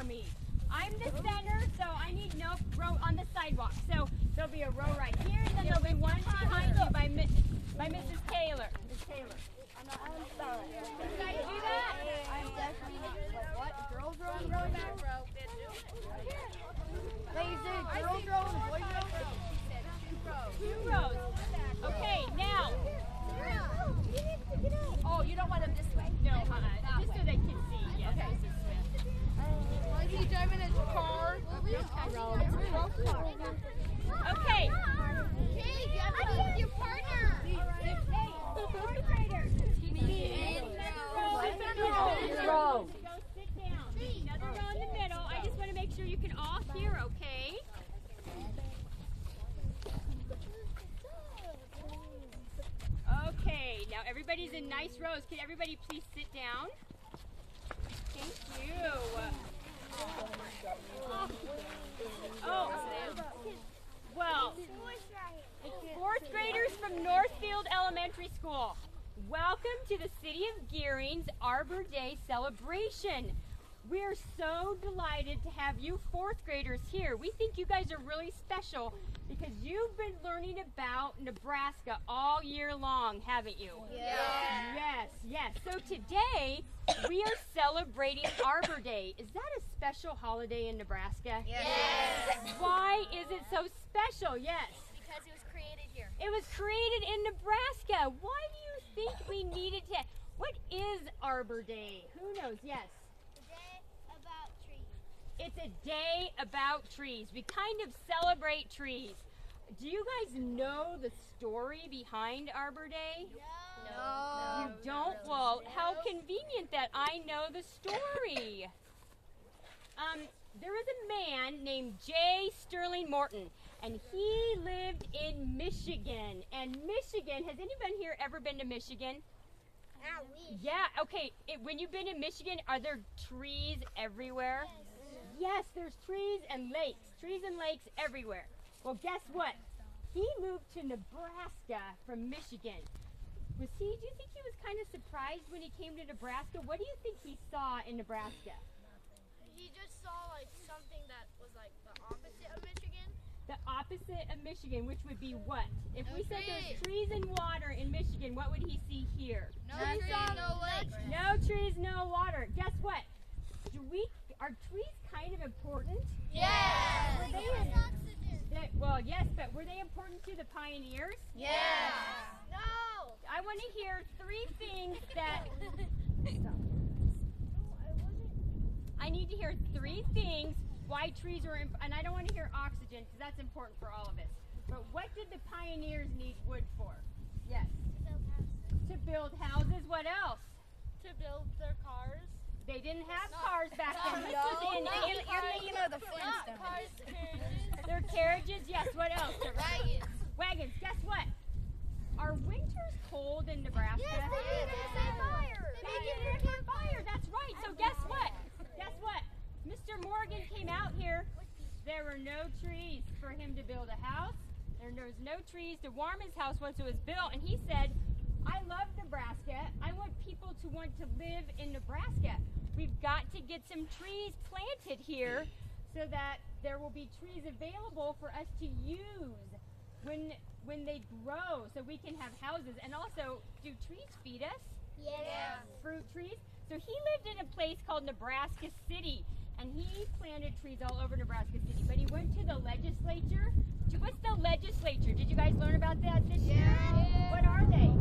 for me. I'm the center, so I need no row on the sidewalk. So there'll be a row right here, and then there'll be one behind you by Mrs. Taylor. Ms. Taylor. I'm sorry. Can you guys do that? I'm definitely what? Girls row and boys row? Wait, you said girls row and boys row? Two rows. Okay, now. Oh, you don't want them this way? No, just so they can see. Yes, Okay. Mrs. Smith. Why is he driving his car? Okay. Hey, you have to be with your partner. Fourth graders. Go sit down. Another row in the middle. I just want to make sure you can all hear, okay? Okay, now everybody's in nice rows. Can everybody please sit down? Thank you. Oh, well, fourth graders from Northfield Elementary School, welcome to the City of Gering's Arbor Day celebration. We're so delighted to have you fourth graders here. We think you guys are really special because you've been learning about Nebraska all year long, haven't you? Yeah. Yes. So today we are celebrating Arbor Day. Is that a special holiday in Nebraska? Yes. Why is it so special? Yes. Because it was created here. It was created in Nebraska. Why do you think we needed to? What is Arbor Day? Who knows? Yes. It's a day about trees. We kind of celebrate trees. Do you guys know the story behind Arbor Day? No. You don't? Well, how convenient that I know the story. There was a man named J. Sterling Morton, and he lived in Michigan. And Michigan, has anyone here ever been to Michigan? Yeah, okay. When you've been in Michigan, are there trees everywhere? Yes, there's trees and lakes everywhere. Well, guess what? He moved to Nebraska from Michigan. Do you think he was kind of surprised when he came to Nebraska? What do you think he saw in Nebraska? He just saw like something that was like the opposite of Michigan. The opposite of Michigan, which would be what? If No we said there's trees. trees and water in Michigan, what would he see here? No trees, no lakes. No trees, no water. Guess what? Are trees kind of important? Yes. Were they well, yes, but were they important to the pioneers? Yes. No. I want to hear three things that... I need to hear three things why trees are important. And I don't want to hear oxygen because that's important for all of us. But what did the pioneers need wood for? Yes. To build houses. What else? To build their cars. They didn't have cars back then. This was in You're thinking of the Flintstones. Cars, carriages. their carriages. Yes, what else? Wagons. Wagons. Guess what? Are winters cold in Nebraska? Yes, they do. They set fire. They make it for fire. That's right. So guess what? Guess what? Mr. Morgan came out here. There were no trees for him to build a house. There was no trees to warm his house once it was built. And he said, I love Nebraska. I want people to want to live in Nebraska. We've got to get some trees planted here so that there will be trees available for us to use when they grow so we can have houses. And also, do trees feed us? Yes. Fruit trees? So he lived in a place called Nebraska City, and he planted trees all over Nebraska City. But he went to the legislature. What's the legislature? Did you guys learn about that this year? What are they?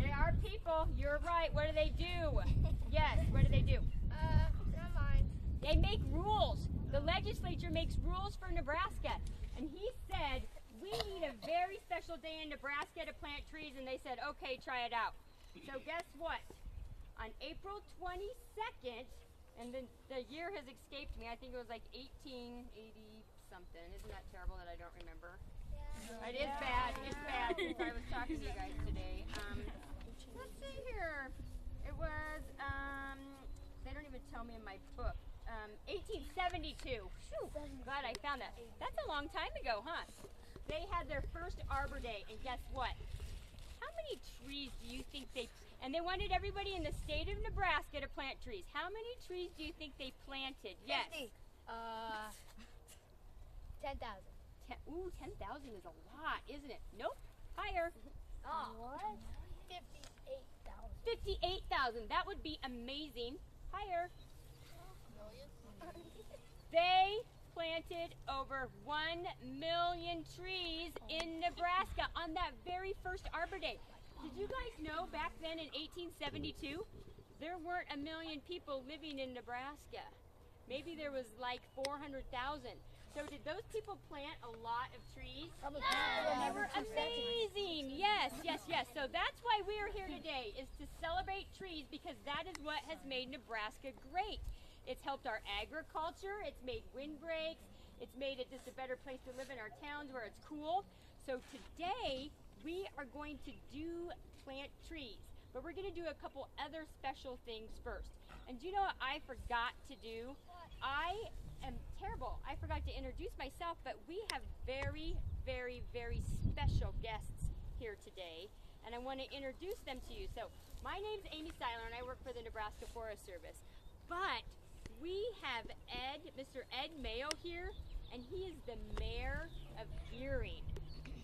They are people. You're right. What do they do? Yes, what do they do? Never mind. They make rules. The legislature makes rules for Nebraska. And he said, we need a very special day in Nebraska to plant trees. And they said, okay, try it out. So guess what? On April 22nd, and the year has escaped me, I think it was like 1880 something. Isn't that terrible that I don't remember? Yeah. It is bad. It's bad since I was talking to you guys today. Let's see here. It was, they don't even tell me in my book. 1872. Whew, glad I found that. That's a long time ago, huh? They had their first Arbor Day, and guess what? how many trees do you think and they wanted everybody in the state of Nebraska to plant trees. How many trees do you think they planted? Yes. 50. 10,000. Ooh, 10,000 is a lot, isn't it? Nope. Higher. Oh. What? 58,000. 58,000. That would be amazing. Higher. Million? They planted over 1 million trees in Nebraska on that very first Arbor Day. Did you guys know back then in 1872, there weren't 1 million people living in Nebraska? Maybe there was like 400,000. So did those people plant a lot of trees? Probably. They were amazing. Yes, yes, yes. So that's why we are here today, is to celebrate trees, because that is what has made Nebraska great. It's helped our agriculture. It's made windbreaks. It's made it just a better place to live in our towns where it's cool. So today we are going to plant trees, but we're going to do a couple other special things first. And do you know what I forgot to do? I am terrible. I forgot to introduce myself, but we have very, very, very special guests here today, and I want to introduce them to you. So my name's Amy Seiler, and I work for the Nebraska Forest Service. But we have Mr. Ed Mayo here, and he is the mayor of Gering.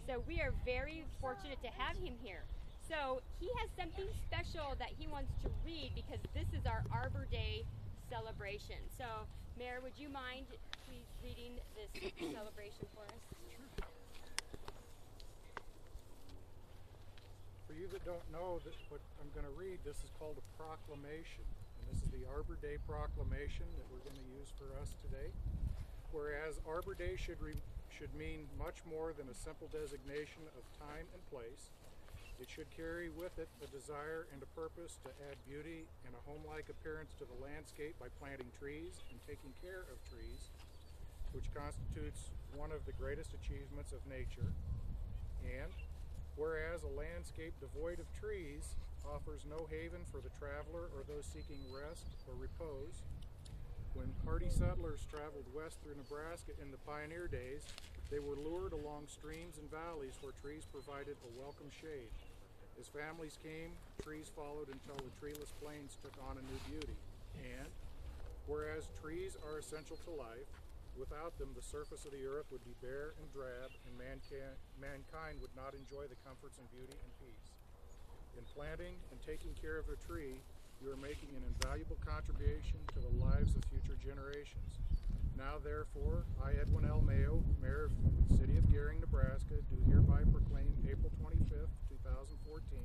So we are very fortunate to have him here. So he has something special that he wants to read, because this is our Arbor Day celebration. So Mayor, would you mind please reading this celebration for us? For you that don't know what I'm going to read, this is called a proclamation. And this is the Arbor Day proclamation that we're going to use for us today. Whereas Arbor Day should mean much more than a simple designation of time and place. It should carry with it a desire and a purpose to add beauty and a home-like appearance to the landscape by planting trees and taking care of trees, which constitutes one of the greatest achievements of nature. And whereas a landscape devoid of trees offers no haven for the traveler or those seeking rest or repose, when hardy settlers traveled west through Nebraska in the pioneer days, they were lured along streams and valleys where trees provided a welcome shade. As families came, trees followed until the treeless plains took on a new beauty. And whereas trees are essential to life, without them the surface of the earth would be bare and drab, and mankind would not enjoy the comforts and beauty and peace. In planting and taking care of a tree, you are making an invaluable contribution to the lives of future generations. Now, therefore, I, Edwin L. Mayo, Mayor of the City of Gering, Nebraska, do hereby proclaim April 25th, 2014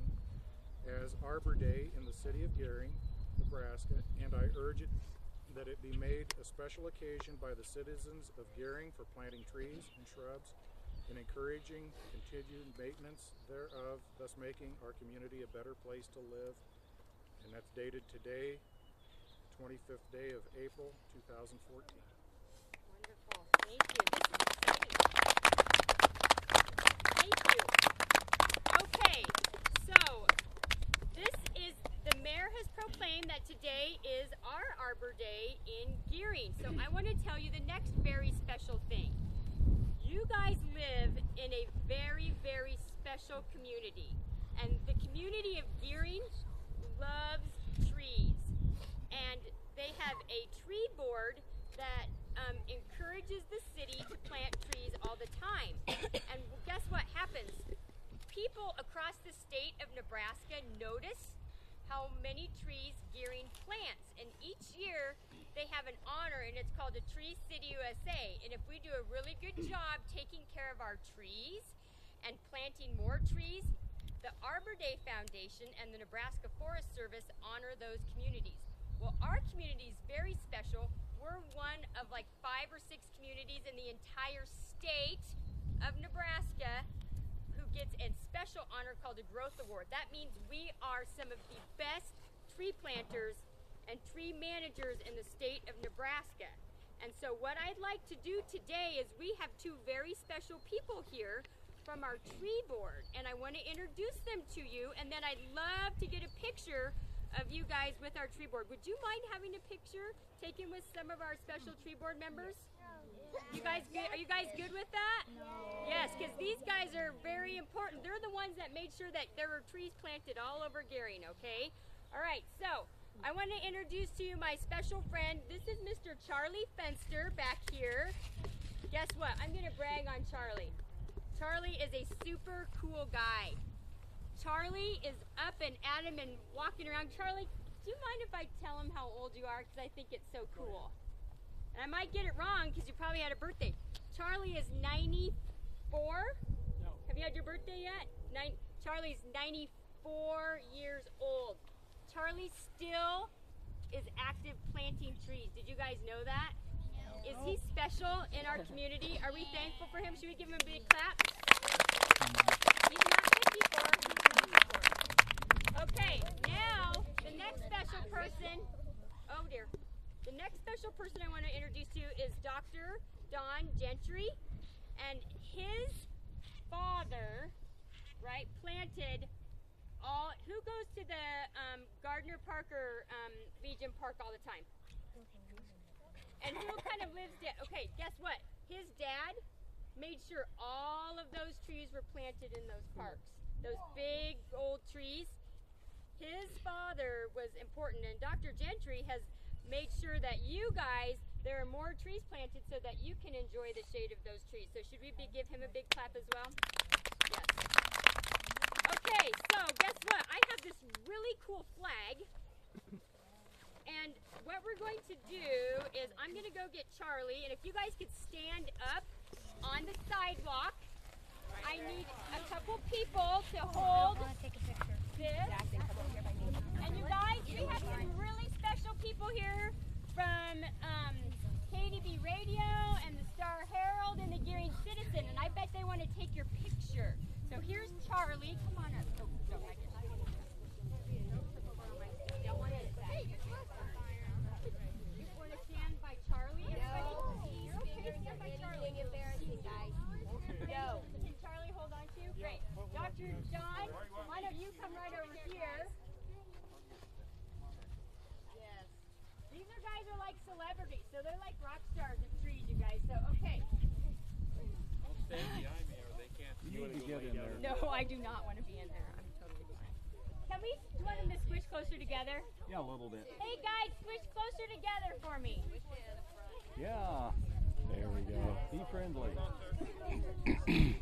as Arbor Day in the City of Gering, Nebraska, and I urge that it be made a special occasion by the citizens of Gering for planting trees and shrubs and encouraging continued maintenance thereof, thus making our community a better place to live. And that's dated today, 25th day of April, 2014. Wonderful. Thank you. This is exciting. Thank you. Okay, so the mayor has proclaimed that today is our Arbor Day in Gering. So I want to tell you the next very special thing. You guys live in a very, very special community. And the community of Gering loves trees. And they have a tree board that encourages the city to plant trees all the time. And guess what happens? People across the state of Nebraska notice how many trees Gering plants. And each year they have an honor, and it's called the Tree City USA. And if we do a really good job taking care of our trees and planting more trees, the Arbor Day Foundation and the Nebraska Forest Service honor those communities. Well, our community is very special. We're one of like 5 or 6 communities in the entire state of Nebraska who gets a special honor called a Growth Award. That means we are some of the best tree planters and tree managers in the state of Nebraska. And so what I'd like to do today is we have 2 very special people here from our tree board, and I want to introduce them to you, and then I'd love to get a picture of you guys with our tree board. Would you mind having a picture taken with some of our special tree board members? Yeah. You guys good? Are you guys good with that? Yes, because these guys are very important. They're the ones that made sure that there were trees planted all over Gering, okay? All right, so I want to introduce to you my special friend. This is Mr. Charlie Fenster back here. Guess what? I'm going to brag on Charlie. Charlie is a super cool guy. Charlie is up and at him and walking around. Charlie, do you mind if I tell him how old you are? Because I think it's so cool. And I might get it wrong because you probably had a birthday. Charlie is 94. No. Have you had your birthday yet? Charlie's 94 years old. Charlie still is active planting trees. Did you guys know that? No. Is he special in our community? Are we thankful for him? Should we give him a big clap? He's not 54, he's 94. Okay, now the next special person, oh dear. The next special person I want to introduce to you is Dr. Don Gentry, and his father, right, planted all, who goes to the Gardner Park or Legion Park all the time? And who kind of lives there? Okay, guess what? His dad made sure all of those trees were planted in those parks. Those big old trees. His father was important, and Dr. Gentry has made sure that you guys, there are more trees planted so that you can enjoy the shade of those trees. So should we give him a big clap as well? Yes. Okay, so guess what? I have this really cool flag. And what we're going to do is I'm going to go get Charlie, and if you guys could stand up on the sidewalk, I need a couple people to hold this. And you guys, we have some really special people here from KDB Radio and the Star Herald and the Gering Citizen, and I bet they want to take your picture. So here's Charlie. Come on up. Oh, no, I just... You want to stand by Charlie? Everybody? You're okay to stand by Charlie. Embarrassing, guys. No. Can Charlie hold on to you? Great. Dr. John, why don't you come right over here? Yes. These guys are like celebrities, so they're like rock stars of trees, you guys. So, okay. Don't stand behind me or they can't. You need to get in there. No, I do not want to be in there. I'm totally fine. Can we, do you want them to squish closer together? Yeah, a little bit. Hey guys, squish closer together for me. Yeah. There we go. Be friendly. You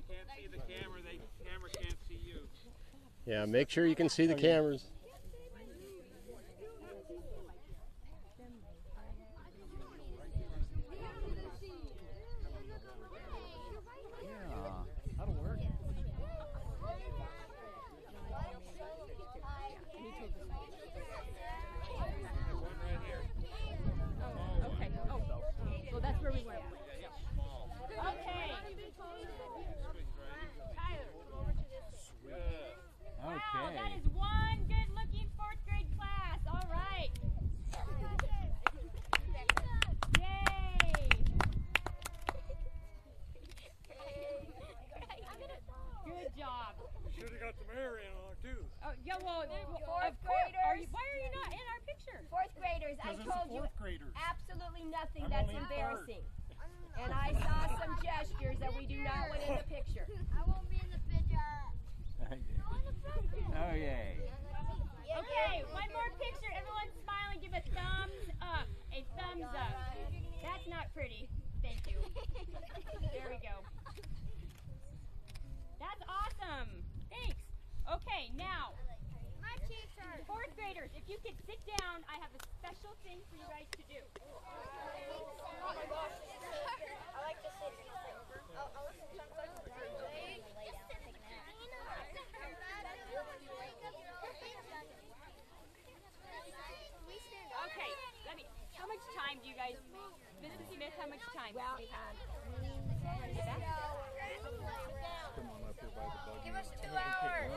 can't see the camera. The camera can't see you. Yeah, make sure you can see the cameras. Wow, that is one good-looking 4th grade class. All right. Yay. Good job. You should have got the mayor in on it too. Oh, yeah, well, of Fourth course. graders. Why are you not in our picture? 4th graders, I Because it's told you fourth graders. absolutely nothing I'm that's only embarrassing. And I saw some gestures that we do not want in the picture. I won't be in the picture. Oh, yay. Okay, one more picture. Everyone smile and give a thumbs up. A thumbs up. That's not pretty. Thank you. There we go. That's awesome. Thanks. Okay, now, My cheeks hurt. 4th graders, if you could sit down, I have a special thing for you guys to do. Oh my gosh. I like to sit. Okay, how much time do you guys, Mrs. Smith, how much time? Well, Give us 2 hours.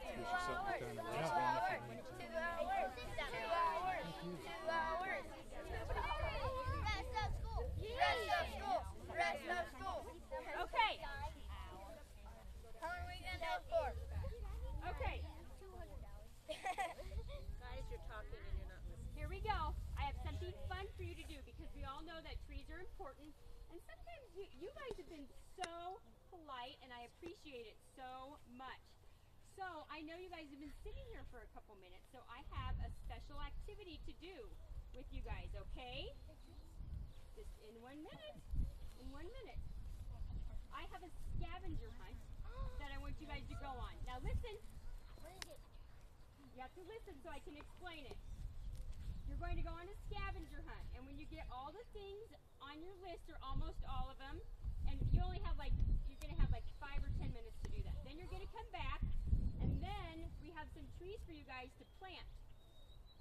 2 hours. 2 hours. 2 hours. Rest of school. Rest of school. Rest of school. Okay. How long are we going to have for? Okay. Guys, you're talking and you're not listening. Here we go. I have something fun for you to do because we all know that appreciate it so much. So I know you guys have been sitting here for a couple minutes, so I have a special activity to do with you guys, okay? Just in 1 minute. In 1 minute. I have a scavenger hunt that I want you guys to go on. Now listen. You have to listen so I can explain it. You're going to go on a scavenger hunt, and when you get all the things on your list, or almost all of them, and you only have you're going to have 5 or 10 minutes to do that. Then you're going to come back, and then we have some trees for you guys to plant.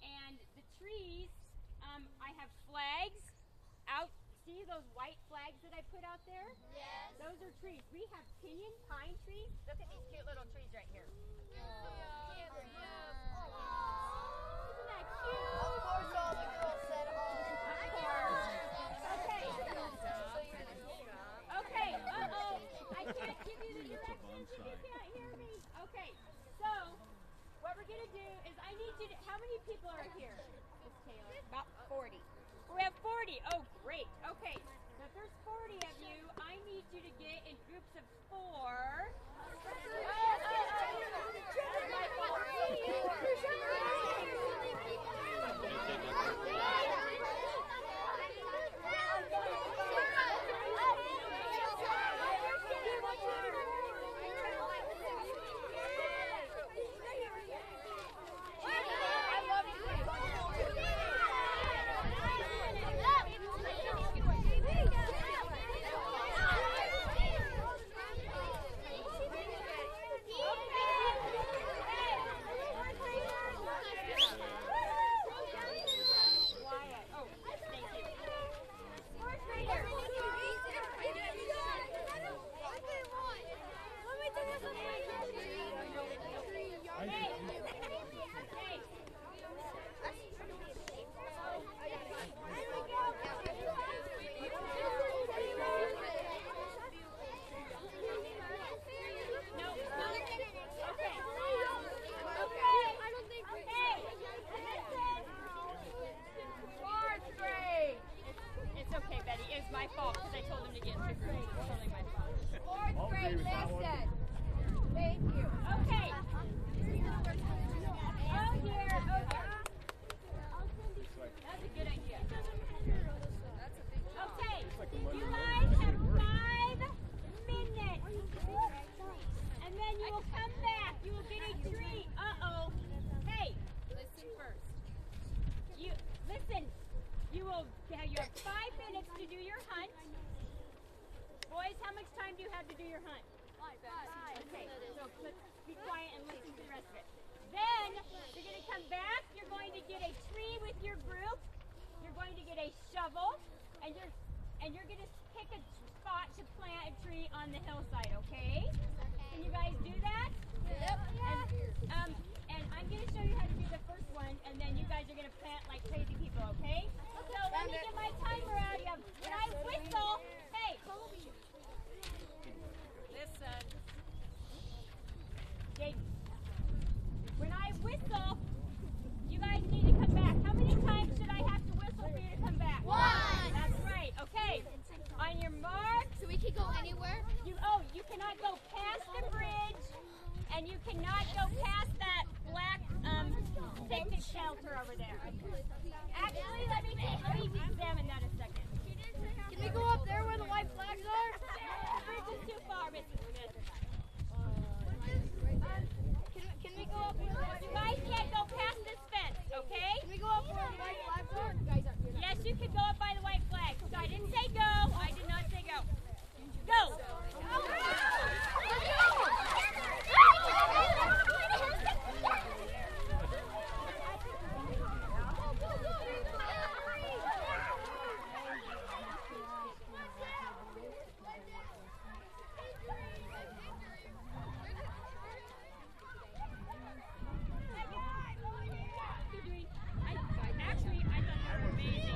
And the trees, I have flags out. See those white flags that I put out there? Yes. Those are trees. We have pinyon pine trees. Look at these cute little trees right here. Yeah. Isn't that cute? Of course, all the girls said, Okay, I can't give you the directions if you can't hear me. Okay, so what we're going to do is I need you to, how many people are here, Miss Taylor? About 40. We have 40. Oh, great. Okay, so if there's 40 of you, I need you to get in groups of 4. You have 5 minutes to do your hunt. Boys, how much time do you have to do your hunt? 5. Okay, so let's be quiet and listen to the rest of it. Then, you're going to come back. You're going to get a tree with your group. You're going to get a shovel. And you're going to pick a spot to plant a tree on the hillside, okay? Can you guys do that? Yep. And I'm going to show you how to do the first one, and then you guys are going to plant like crazy people, okay? So let me get my timer out. You have, when I whistle, hey, listen. When I whistle, you guys need to come back. How many times should I have to whistle for you to come back? 1. That's right. Okay. On your mark. So we can go anywhere? You cannot go past the bridge, and you cannot go past that black picnic shelter over there. Actually, let me examine that a second. Can we go up there where the white flags are? The bridge is too far, Mrs. Smith. Can we go up there? You guys can't go past this fence, okay? Can we go up where the white flags are? Yes, you can go up by the white flag. So I didn't say go. I did not say go. Go! Actually, I thought they were amazing.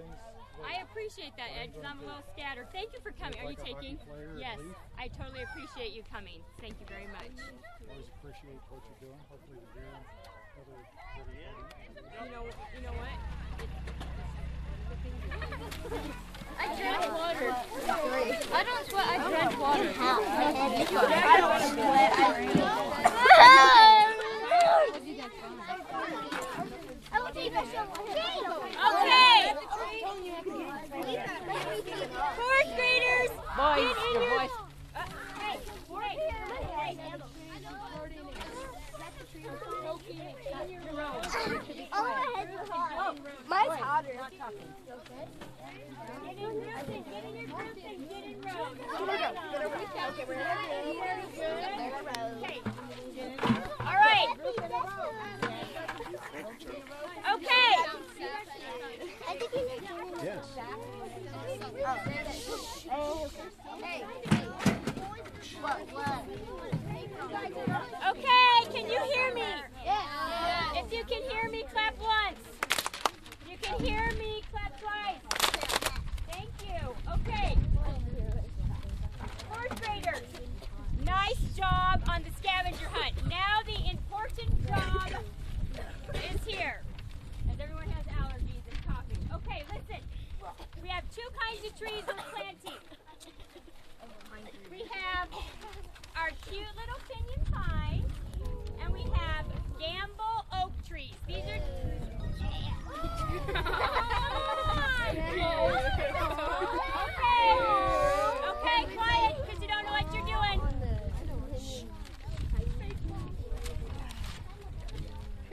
things. I appreciate that, Ed, because I'm a little scattered. Thank you for coming. Are you Like a taking? hockey player, Yes, leaf? I totally appreciate you coming. Thank you very much. Always appreciate what you're doing. Hopefully the deer and other You know what? I drank water. I don't sweat, I drank water. I don't sweat. Okay. Fourth graders, get in your... Hey. Mine's hotter. Get in your groups and get in rows. Okay. All right. Okay. Yes. Okay, can you hear me? If you can hear me, clap once. If you can hear me, clap twice. Thank you. Okay. Fourth graders, nice job on the scavenger hunt. Now the important job is here. As everyone has allergies and coughing. Okay, listen. We have two kinds of trees we're planting. We have our cute little Pinyon Pines, and we have Gambel Oak trees. These are... Okay, quiet, because you don't know what you're doing.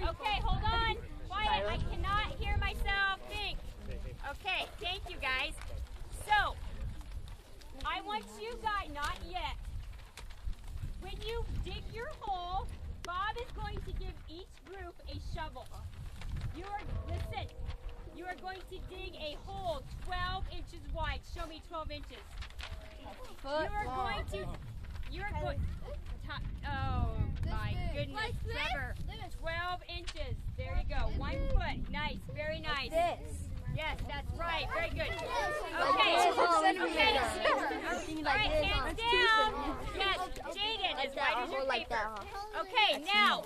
Okay, hold on. Quiet, I cannot hear myself think. Okay, thank you guys. So, I want you guys, not yet. When you dig your hole, Bob is going to give each group a shovel. Listen, you are going to dig a hole 12 inches wide. Show me 12 inches. Oh my goodness, Trevor. 12 inches. There you go. 1 foot. Nice, very nice. Yes, that's right. Very good. Okay. All right, hands down. Yes, Jaden, as wide as your paper. Okay, now.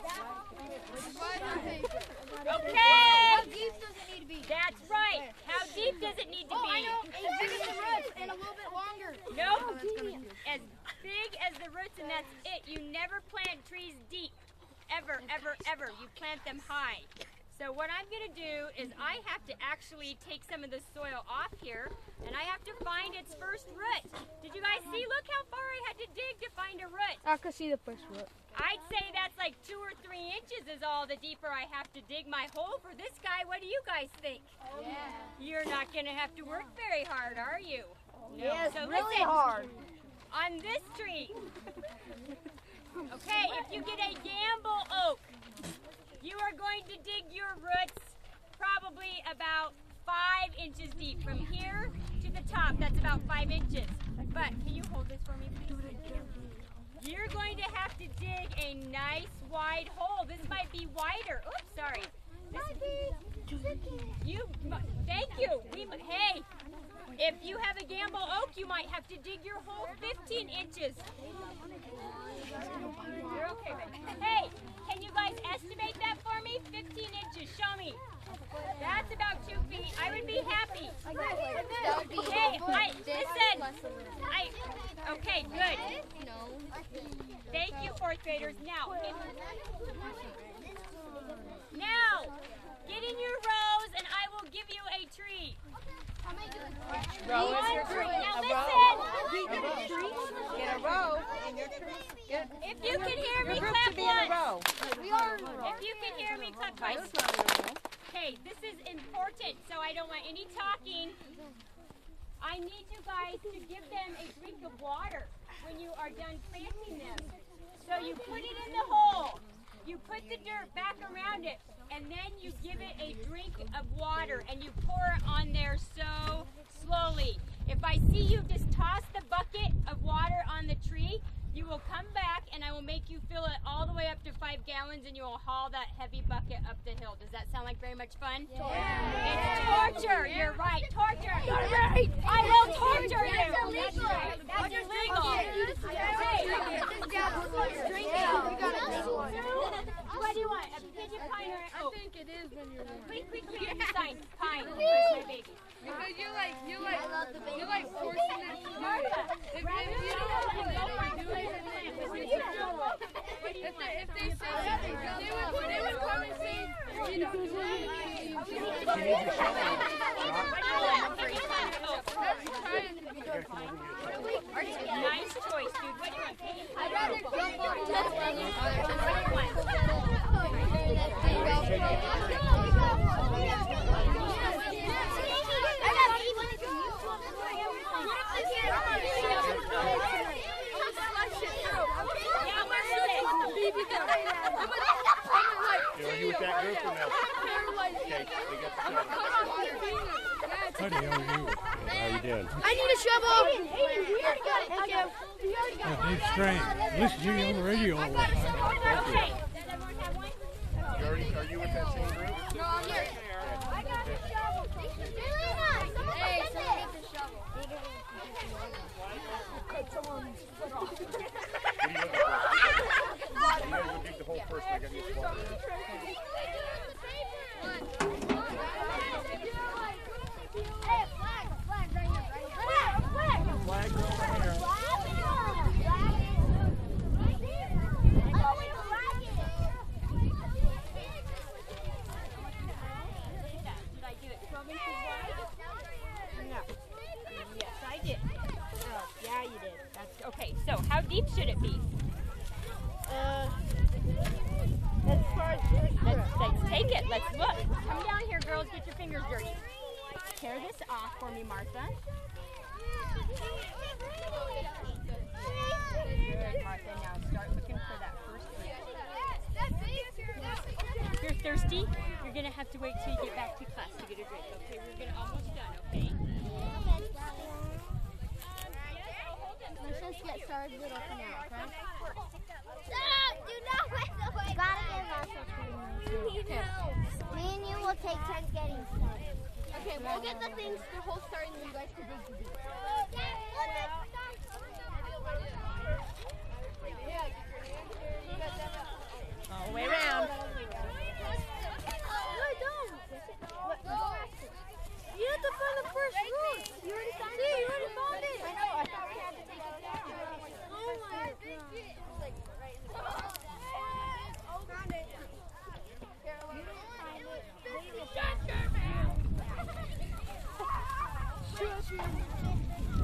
Okay. How deep does it need to be? That's right. How deep does it need to be? I know. As big as the roots and a little bit longer. Nope. As big as the roots, and that's it. You never plant trees deep. Ever, ever, ever. You plant them high. So what I'm going to do is I have to actually take some of the soil off here, and I have to find its first root. Did you guys see? Look how far I had to dig to find a root. I can see the first root. I'd say that's like 2 or 3 inches is all the deeper I have to dig my hole for this guy. What do you guys think? Yeah. You're not going to have to work very hard, are you? No. Yes, So really listen, hard. on this tree. Okay, if you get a Gambel Oak, you are going to dig your roots probably about 5 inches deep. From here to the top, that's about 5 inches. But can you hold this for me, please? You're going to have to dig a nice wide hole. This might be wider. Oops, sorry. Thank you. Hey, if you have a Gambel Oak, you might have to dig your hole 15 inches. You're okay, baby. Hey, can you guys estimate that for me? 15 inches. Show me. That's about 2 feet. I would be happy. Hey, listen. Okay, good. Thank you, fourth graders. Now, get in your rows, and I will give you a tree. One tree. Now listen. Get a row in your tree. If you can hear me, clap once. If you can hear me, clap twice. Okay, this is important, so I don't want any talking. I need you guys to give them a drink of water when you are done planting them. So you put it in the hole, you put the dirt back around it, and then you give it a drink of water, and you pour it on there so slowly. If I see you just toss the bucket of water on the tree, you will come back and I I will make you fill it all the way up to 5 gallons, and you will haul that heavy bucket up the hill. Does that sound like very much fun? Yeah. It's torture. You're right. Torture. You're right. I will torture you. That's illegal. That's illegal. What do you want? A pigeon pine or an oak? I think it is when you're one. Quick. Sign. Pine. Where's my baby? Because you like forcing it to do it. If you don't do it, if they say something, they would come and say, you know, nice choice, dude. What do you want? I'd rather jump off Are you with that group or no? Okay, they got the shovel. How you doing? I need a shovel. He's trained. Listen to you on the radio all the time. Okay. Are you with that same group? No, I'm here. I got a shovel. Hey, someone needs a shovel. You guys will dig the hole first, I gotta get water. Hey, flag right here. Flag over here. Did I do it provinces wide? No. Yes, I did. Oh, yeah, you did. That's okay. So, how deep should it be? Let's take it. Let's look. Come down here, girls. Get your fingers dirty. Tear this off for me, Martha. Good, Martha. Now start looking for that first root. If you're thirsty, you're going to have to wait till you get back to class to get a drink. Okay, we're almost done, okay? Let's just get started with our canal, okay? Stop! Do not wait the way. Gotta give us a Me and you will take turns getting started. Okay, we'll get the things, the whole started, and you guys can dig the deep. All the way around. You have to find the first root. You already found it. You already found it. I know. I thought we had to take it down. Oh my God. Found it.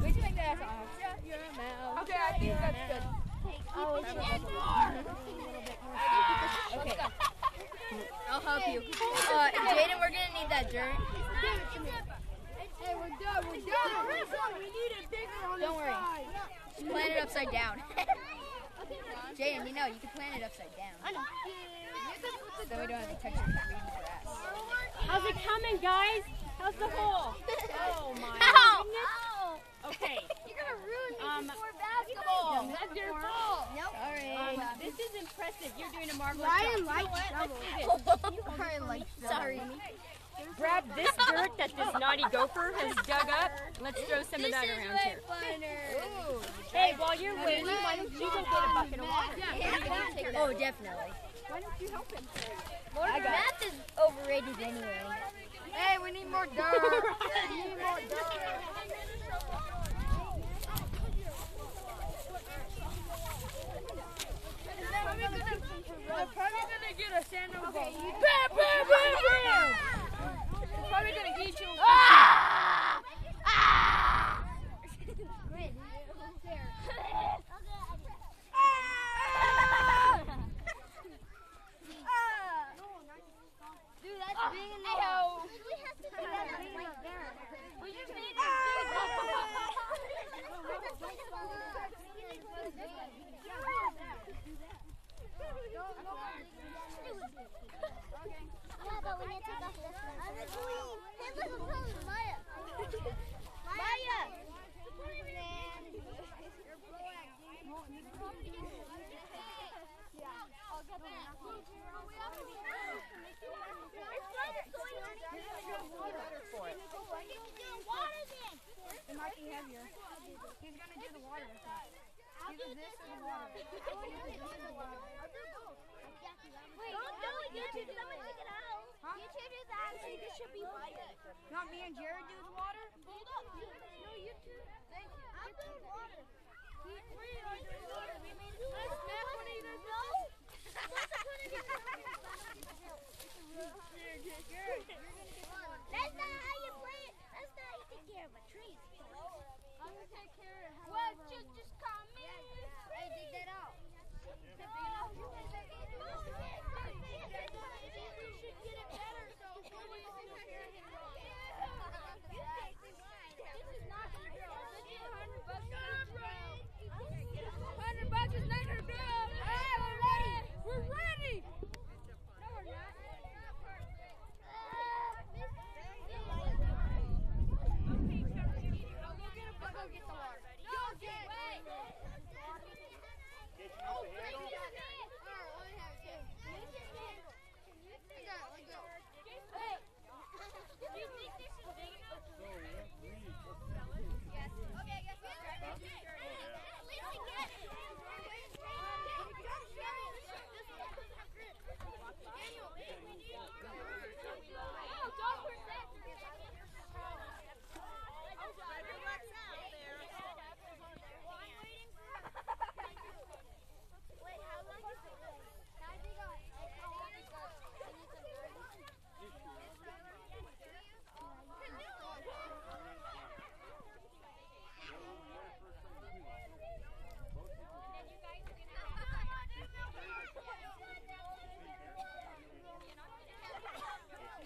Wait till make that off. Shut your mouth. Okay, I think that's good. Okay. I'll help you. Jaden, we're gonna need that dirt. Hey, we're done. We need it bigger on Don't worry. Just plant it upside down. Jaden, you know, you can plant it upside down. I know. So we don't have to touch the green grass. How's it coming, guys? How's the hole? Oh, my Ow! goodness. Ow! Okay. You're gonna ruin me before basketball. That's your fault. Nope. Sorry. This is impressive. You're doing a marvelous Ryan job. likes Sorry. Grab this dirt that this naughty gopher has dug up. Let's throw some of that around here. Ooh. Hey, while you're waiting, why don't you go get a bucket of water? Oh, definitely. Why don't you help him? Math is overrated anyway. Hey, we need more dirt. We need more dirt. They're probably gonna get a sandal ball. Bam, bam, bam, bam! They're probably gonna eat you. Dude, that's big enough. We have to put that right there. We just need to It might be heavier. He's gonna do the water. Either this or the water. Wait, don't you two do it out. Huh? You two do that. I think it should be lighter. Not me and Jared do the water? Hold up. No, you two. Thank you. I'm doing water. We are doing water. We made it. Let's not one of you guys. No. That's not how you play it. That's not how you take care of a tree. I'm gonna take care of it. Well, just come in. Hey, dig that out. You should get it better. So this is not gonna grow. This is $100. $100 is not gonna grow. Hey, we're ready. We're ready. No, we're not. I'll go get the water. You'll get it. Oh, great. Alright, let me have it. I got it. Let's go. Hey. Do you think this is big enough? Yes. Okay, guess what? At least I get it. Daniel, we need to go. Oh, don't forget. What's out there? I'm waiting for. Wait, how long is it? I think I need some birds.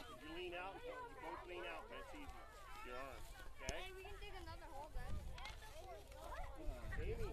If you lean out, you both lean out. That's easy. You're on. Okay? Hey, we can dig another hole then. Amy.